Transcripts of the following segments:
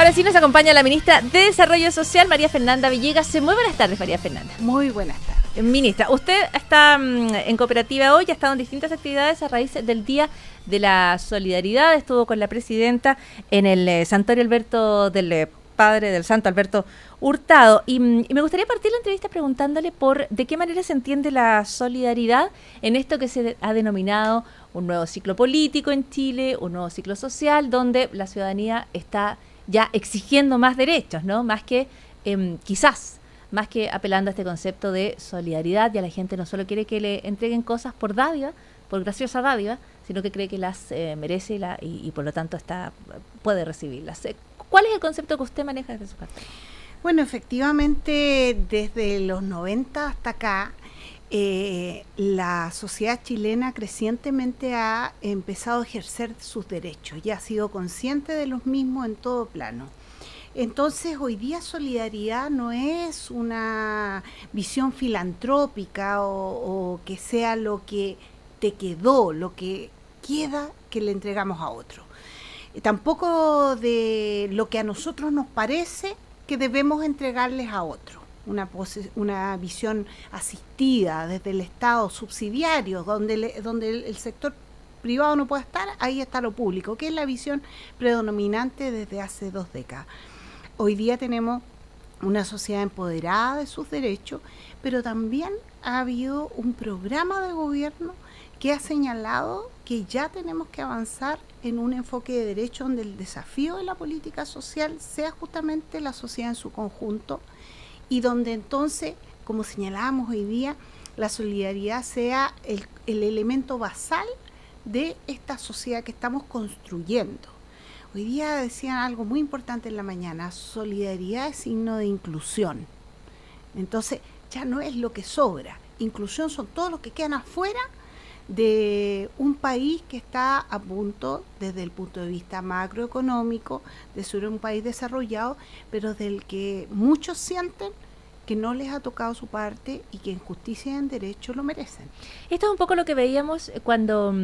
Ahora sí nos acompaña la ministra de Desarrollo Social, María Fernanda Villegas. Muy buenas tardes, María Fernanda. Muy buenas tardes. Ministra, usted está en Cooperativa hoy, ha estado en distintas actividades a raíz del Día de la Solidaridad. Estuvo con la presidenta en el Santuario Alberto del Padre del Santo Alberto Hurtado. Y me gustaría partir la entrevista preguntándole por de qué manera se entiende la solidaridad en esto que se ha denominado un nuevo ciclo político en Chile, un nuevo ciclo social, donde la ciudadanía está ya exigiendo más derechos, ¿no? Más que más que apelando a este concepto de solidaridad, ya la gente no solo quiere que le entreguen cosas por dádiva, por graciosa dádiva, sino que cree que las merece y por lo tanto puede recibirlas. ¿Cuál es el concepto que usted maneja desde su cartera? Bueno, efectivamente, desde los 90 hasta acá, la sociedad chilena crecientemente ha empezado a ejercer sus derechos y ha sido consciente de los mismos en todo plano. Entonces, hoy día solidaridad no es una visión filantrópica o que sea lo que te quedó, lo que queda que le entregamos a otro. Tampoco de lo que a nosotros nos parece que debemos entregarles a otro. Una visión asistida desde el Estado, subsidiario, donde el sector privado no puede estar, ahí está lo público, que es la visión predominante desde hace 2 décadas. Hoy día tenemos una sociedad empoderada de sus derechos, pero también ha habido un programa de gobierno que ha señalado que ya tenemos que avanzar en un enfoque de derecho donde el desafío de la política social sea justamente la sociedad en su conjunto y donde entonces, como señalábamos hoy día, la solidaridad sea el elemento basal de esta sociedad que estamos construyendo. Hoy día decían algo muy importante en la mañana: solidaridad es signo de inclusión. Entonces ya no es lo que sobra, inclusión son todos los que quedan afuera de un país que está a punto, desde el punto de vista macroeconómico, de ser un país desarrollado, pero del que muchos sienten que no les ha tocado su parte y que en justicia y en derecho lo merecen. Esto es un poco lo que veíamos cuando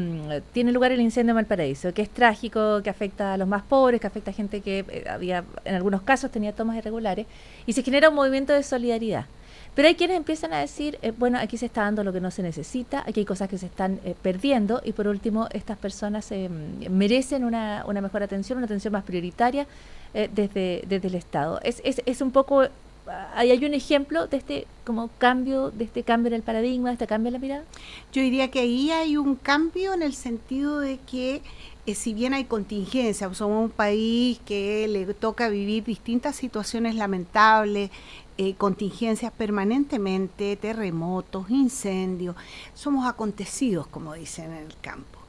tiene lugar el incendio en Valparaíso, que es trágico, que afecta a los más pobres, que afecta a gente que en algunos casos tenía tomas irregulares, y se genera un movimiento de solidaridad. Pero hay quienes empiezan a decir, bueno, aquí se está dando lo que no se necesita, aquí hay cosas que se están perdiendo, y por último, estas personas merecen una mejor atención, una atención más prioritaria desde el Estado. Es un poco, hay un ejemplo de este cambio en el paradigma, de este cambio en la mirada. Yo diría que ahí hay un cambio en el sentido de que si bien hay contingencia, somos un país que le toca vivir distintas situaciones lamentables, contingencias permanentemente, terremotos, incendios, somos acontecidos, como dicen en el campo.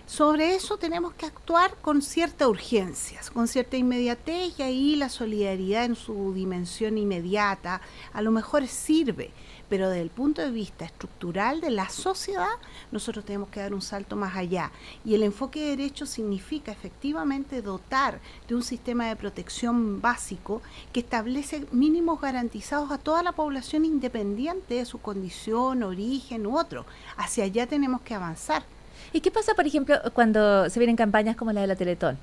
Sobre eso tenemos que actuar con cierta urgencia, con cierta inmediatez, y ahí la solidaridad en su dimensión inmediata a lo mejor sirve, pero desde el punto de vista estructural de la sociedad nosotros tenemos que dar un salto más allá, y el enfoque de derecho significa efectivamente dotar de un sistema de protección básico que establece mínimos garantizados a toda la población independiente de su condición, origen u otro. Hacia allá tenemos que avanzar. ¿Y qué pasa, por ejemplo, cuando se vienen campañas como la de la Teletón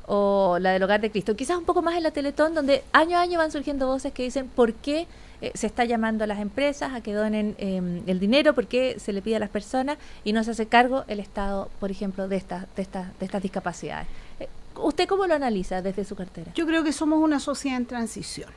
o la del Hogar de Cristo? Quizás un poco más en la Teletón, donde año a año van surgiendo voces que dicen por qué se está llamando a las empresas a que donen el dinero, por qué se le pide a las personas y no se hace cargo el Estado, por ejemplo, de estas discapacidades. ¿Usted cómo lo analiza desde su cartera? Yo creo que somos una sociedad en transición.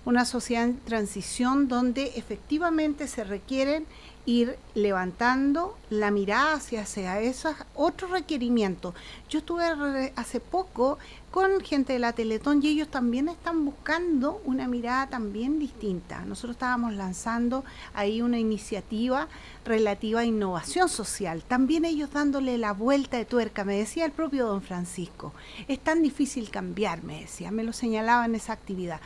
Una sociedad en transición donde efectivamente se requieren ir levantando la mirada hacia esos otros requerimientos. Yo estuve hace poco con gente de la Teletón y ellos también están buscando una mirada también distinta. Nosotros estábamos lanzando ahí una iniciativa relativa a innovación social, también ellos dándole la vuelta de tuerca. Me decía el propio don Francisco, es tan difícil cambiar, me decía, me lo señalaba en esa actividad.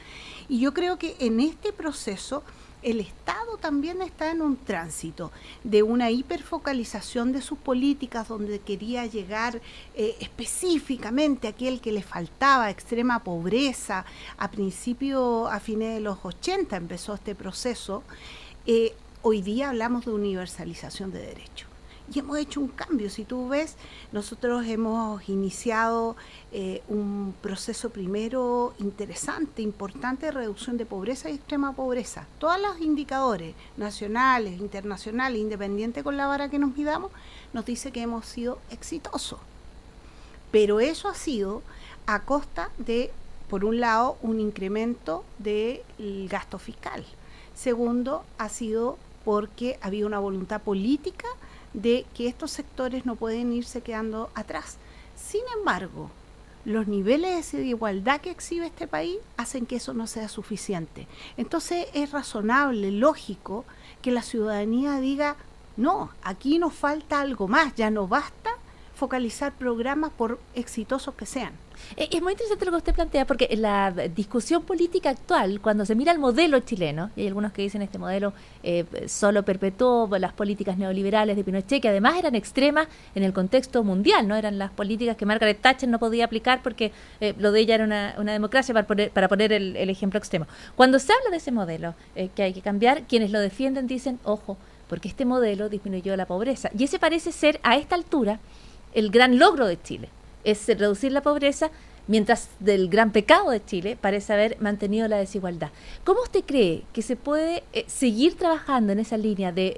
Y yo creo que en este proceso el Estado también está en un tránsito de una hiperfocalización de sus políticas, donde quería llegar específicamente a aquel que le faltaba, extrema pobreza. A fines de los 80 empezó este proceso. Hoy día hablamos de universalización de derechos. y hemos hecho un cambio. Si tú ves, nosotros hemos iniciado un proceso primero interesante, importante de reducción de pobreza y extrema pobreza. Todos los indicadores nacionales, internacionales, independientes con la vara que nos midamos, nos dice que hemos sido exitosos. Pero eso ha sido a costa de, por un lado, un incremento del gasto fiscal. Segundo, ha sido porque había una voluntad política de que estos sectores no pueden irse quedando atrás. Sin embargo, los niveles de desigualdad que exhibe este país hacen que eso no sea suficiente. Entonces es razonable, lógico, que la ciudadanía diga, no, aquí nos falta algo más, ya no basta focalizar programas por exitosos que sean. Es muy interesante lo que usted plantea, porque en la discusión política actual, cuando se mira el modelo chileno, y hay algunos que dicen este modelo solo perpetuó las políticas neoliberales de Pinochet, que además eran extremas en el contexto mundial, no eran las políticas que Margaret Thatcher no podía aplicar porque lo de ella era una democracia, para poner el ejemplo extremo. Cuando se habla de ese modelo que hay que cambiar, quienes lo defienden dicen, ojo, porque este modelo disminuyó la pobreza. Y ese parece ser, a esta altura, el gran logro de Chile, es reducir la pobreza, mientras del gran pecado de Chile parece haber mantenido la desigualdad. ¿Cómo usted cree que se puede seguir trabajando en esa línea de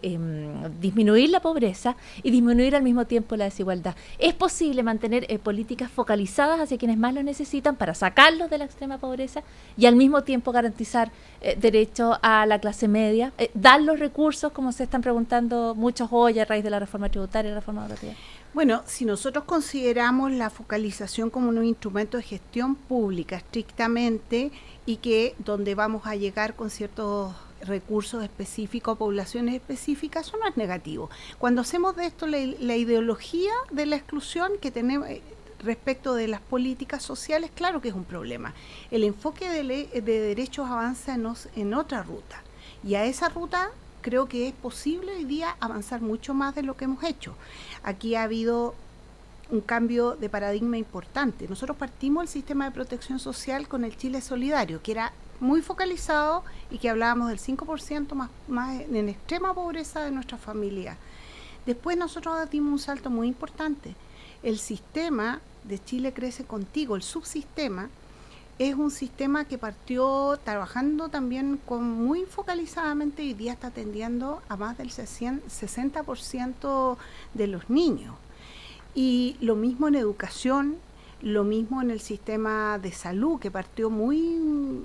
disminuir la pobreza y disminuir al mismo tiempo la desigualdad? ¿Es posible mantener políticas focalizadas hacia quienes más lo necesitan para sacarlos de la extrema pobreza y al mismo tiempo garantizar derecho a la clase media? ¿Dar los recursos, como se están preguntando muchos hoy a raíz de la reforma tributaria y la reforma educativa? Bueno, si nosotros consideramos la focalización como un instrumento de gestión pública estrictamente y que donde vamos a llegar con ciertos recursos específicos a poblaciones específicas, eso no es negativo. Cuando hacemos de esto la ideología de la exclusión que tenemos respecto de las políticas sociales, claro que es un problema. El enfoque de derechos avanza en otra ruta, y a esa ruta creo que es posible hoy día avanzar mucho más de lo que hemos hecho. Aquí ha habido un cambio de paradigma importante. Nosotros partimos el sistema de protección social con el Chile Solidario, que era muy focalizado y que hablábamos del 5% más en extrema pobreza de nuestra familia. Después nosotros dimos un salto muy importante. El sistema de Chile Crece Contigo, el subsistema, es un sistema que partió trabajando también muy focalizadamente y hoy día está atendiendo a más del 60% de los niños. Y lo mismo en educación, lo mismo en el sistema de salud, que partió muy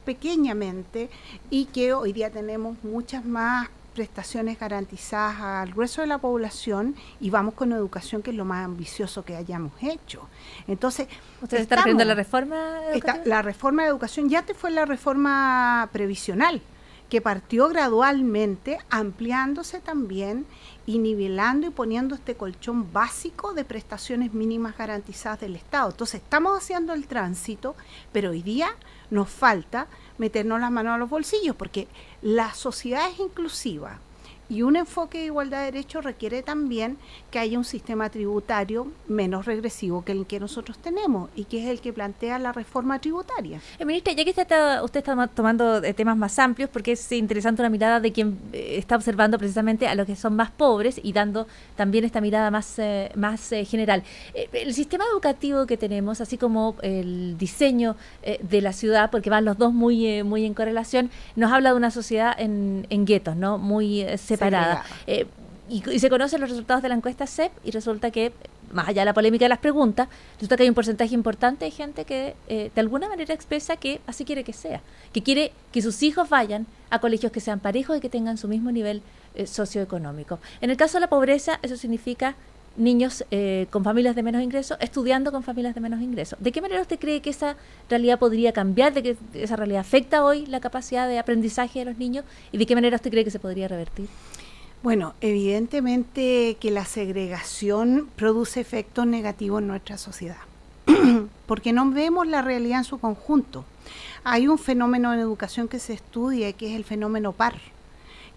pequeñamente y que hoy día tenemos muchas más prestaciones garantizadas al grueso de la población, y vamos con educación, que es lo más ambicioso que hayamos hecho. Entonces, ¿usted está refiriendo a la reforma educativa? La reforma de educación ya fue la reforma previsional, que partió gradualmente, ampliándose también y nivelando y poniendo este colchón básico de prestaciones mínimas garantizadas del Estado. Entonces, estamos haciendo el tránsito, pero hoy día nos falta meternos las manos a los bolsillos, porque la sociedad es inclusiva y un enfoque de igualdad de derechos requiere también que haya un sistema tributario menos regresivo que el que nosotros tenemos y que es el que plantea la reforma tributaria. Ministra, ya que usted está tomando temas más amplios, porque es interesante una mirada de quien está observando precisamente a los que son más pobres y dando también esta mirada más general. El sistema educativo que tenemos, así como el diseño de la ciudad, porque van los dos muy en correlación, nos habla de una sociedad en guetos, ¿no? Muy separada. Y se conocen los resultados de la encuesta CEP y resulta que, más allá de la polémica de las preguntas, resulta que hay un porcentaje importante de gente que de alguna manera expresa que así quiere que sea, que quiere que sus hijos vayan a colegios que sean parejos y que tengan su mismo nivel socioeconómico. En el caso de la pobreza, eso significa niños con familias de menos ingresos, estudiando con familias de menos ingresos. ¿De qué manera usted cree que esa realidad podría cambiar, de que esa realidad afecta hoy la capacidad de aprendizaje de los niños, y de qué manera usted cree que se podría revertir? Bueno, evidentemente que la segregación produce efectos negativos en nuestra sociedad, porque no vemos la realidad en su conjunto. Hay un fenómeno en educación que se estudia, que es el fenómeno par,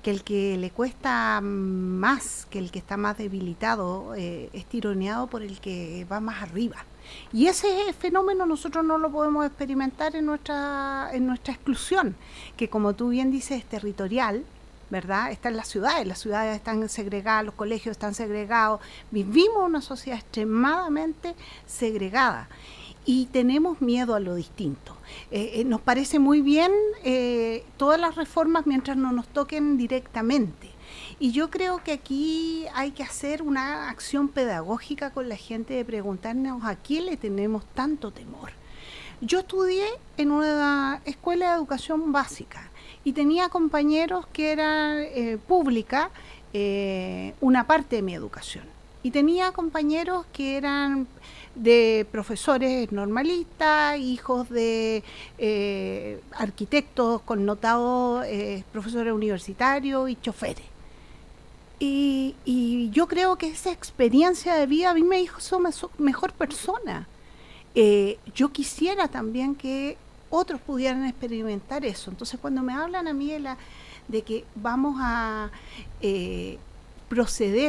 que el que le cuesta más, que el que está más debilitado, es tironeado por el que va más arriba. Y ese fenómeno nosotros no lo podemos experimentar en nuestra exclusión, que como tú bien dices es territorial, ¿verdad? Está en las ciudades están segregadas, los colegios están segregados, vivimos una sociedad extremadamente segregada y tenemos miedo a lo distinto. Nos parece muy bien todas las reformas mientras no nos toquen directamente. Y yo creo que aquí hay que hacer una acción pedagógica con la gente de preguntarnos a qué le tenemos tanto temor. Yo estudié en una escuela de educación básica y tenía compañeros que eran pública, una parte de mi educación. Y tenía compañeros que eran de profesores normalistas, hijos de arquitectos connotados, profesores universitarios y choferes. Y yo creo que esa experiencia de vida a mí me hizo mejor persona. Yo quisiera también que otros pudieran experimentar eso. Entonces, cuando me hablan a mí de que vamos a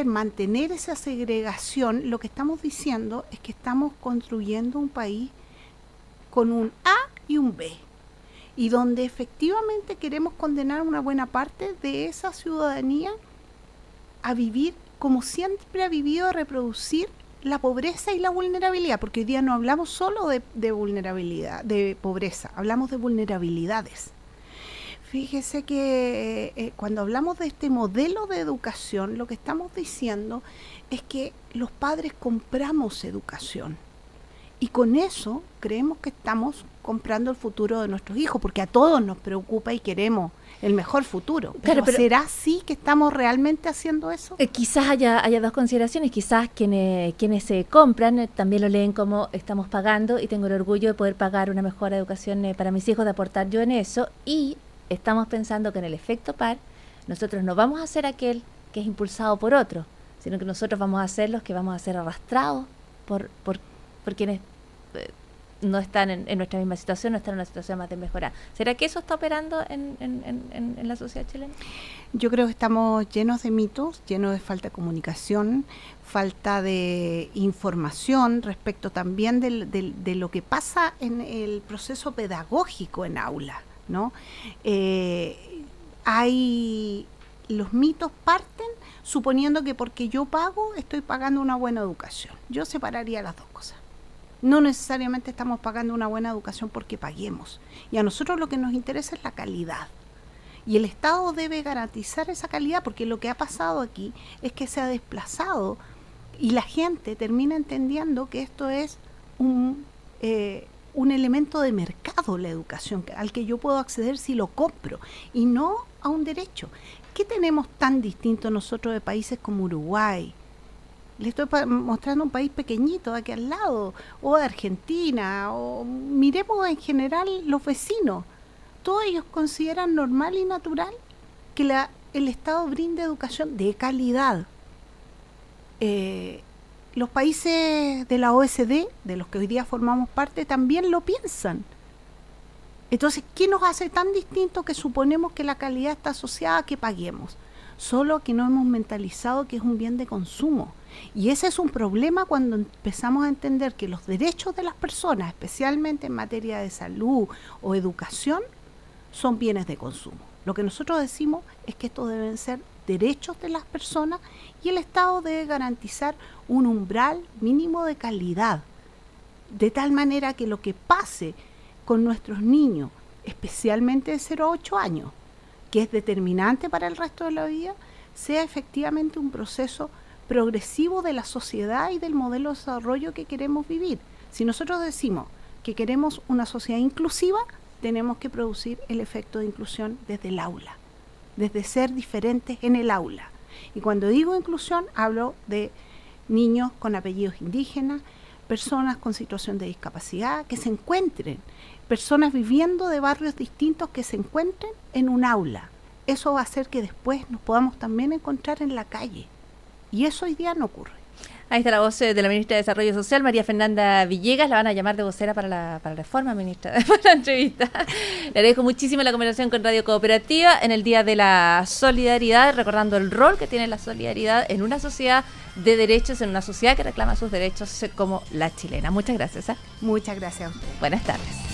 mantener esa segregación, lo que estamos diciendo es que estamos construyendo un país con un A y un B, y donde efectivamente queremos condenar una buena parte de esa ciudadanía a vivir como siempre ha vivido, a reproducir la pobreza y la vulnerabilidad, porque hoy día no hablamos solo de vulnerabilidad, de pobreza, hablamos de vulnerabilidades. Fíjese que cuando hablamos de este modelo de educación, lo que estamos diciendo es que los padres compramos educación y con eso creemos que estamos comprando el futuro de nuestros hijos, porque a todos nos preocupa y queremos el mejor futuro. Claro, pero ¿será así que estamos realmente haciendo eso? Quizás haya dos consideraciones. Quizás quienes se compran también lo leen como estamos pagando y tengo el orgullo de poder pagar una mejor educación para mis hijos, de aportar yo en eso, y estamos pensando que en el efecto par nosotros no vamos a ser aquel que es impulsado por otro, sino que nosotros vamos a ser los que vamos a ser arrastrados por quienes no están en nuestra misma situación, no están en una situación más de mejorar. ¿Será que eso está operando en la sociedad chilena? Yo creo que estamos llenos de mitos, llenos de falta de comunicación, falta de información respecto también de lo que pasa en el proceso pedagógico en aula, ¿no? Los mitos parten suponiendo que porque yo pago, estoy pagando una buena educación. Yo separaría las dos cosas. No necesariamente estamos pagando una buena educación porque paguemos. Y a nosotros lo que nos interesa es la calidad. Y el Estado debe garantizar esa calidad, porque lo que ha pasado aquí es que se ha desplazado y la gente termina entendiendo que esto es un elemento de mercado, la educación, al que yo puedo acceder si lo compro, y no a un derecho. ¿Qué tenemos tan distinto nosotros de países como Uruguay? Le estoy mostrando un país pequeñito de aquí al lado, o de Argentina, o miremos en general los vecinos. Todos ellos consideran normal y natural que el Estado brinde educación de calidad. Los países de la OECD, de los que hoy día formamos parte, también lo piensan. Entonces, ¿qué nos hace tan distinto que suponemos que la calidad está asociada a que paguemos? Solo que no hemos mentalizado que es un bien de consumo. Y ese es un problema cuando empezamos a entender que los derechos de las personas, especialmente en materia de salud o educación, son bienes de consumo. Lo que nosotros decimos es que estos deben ser derechos de las personas y el Estado debe garantizar un umbral mínimo de calidad, de tal manera que lo que pase con nuestros niños, especialmente de 0 a 8 años, que es determinante para el resto de la vida, sea efectivamente un proceso progresivo de la sociedad y del modelo de desarrollo que queremos vivir. Si nosotros decimos que queremos una sociedad inclusiva, tenemos que producir el efecto de inclusión desde el aula, desde ser diferentes en el aula. Y cuando digo inclusión, hablo de niños con apellidos indígenas, personas con situación de discapacidad, que se encuentren, personas viviendo de barrios distintos que se encuentren en un aula. Eso va a hacer que después nos podamos también encontrar en la calle. Y eso hoy día no ocurre. Ahí está la voz de la ministra de Desarrollo Social, María Fernanda Villegas. La van a llamar de vocera para la reforma, ministra, para la entrevista. Le agradezco muchísimo la conversación con Radio Cooperativa en el Día de la Solidaridad, recordando el rol que tiene la solidaridad en una sociedad de derechos, en una sociedad que reclama sus derechos como la chilena. Muchas gracias. Muchas gracias a usted. Buenas tardes.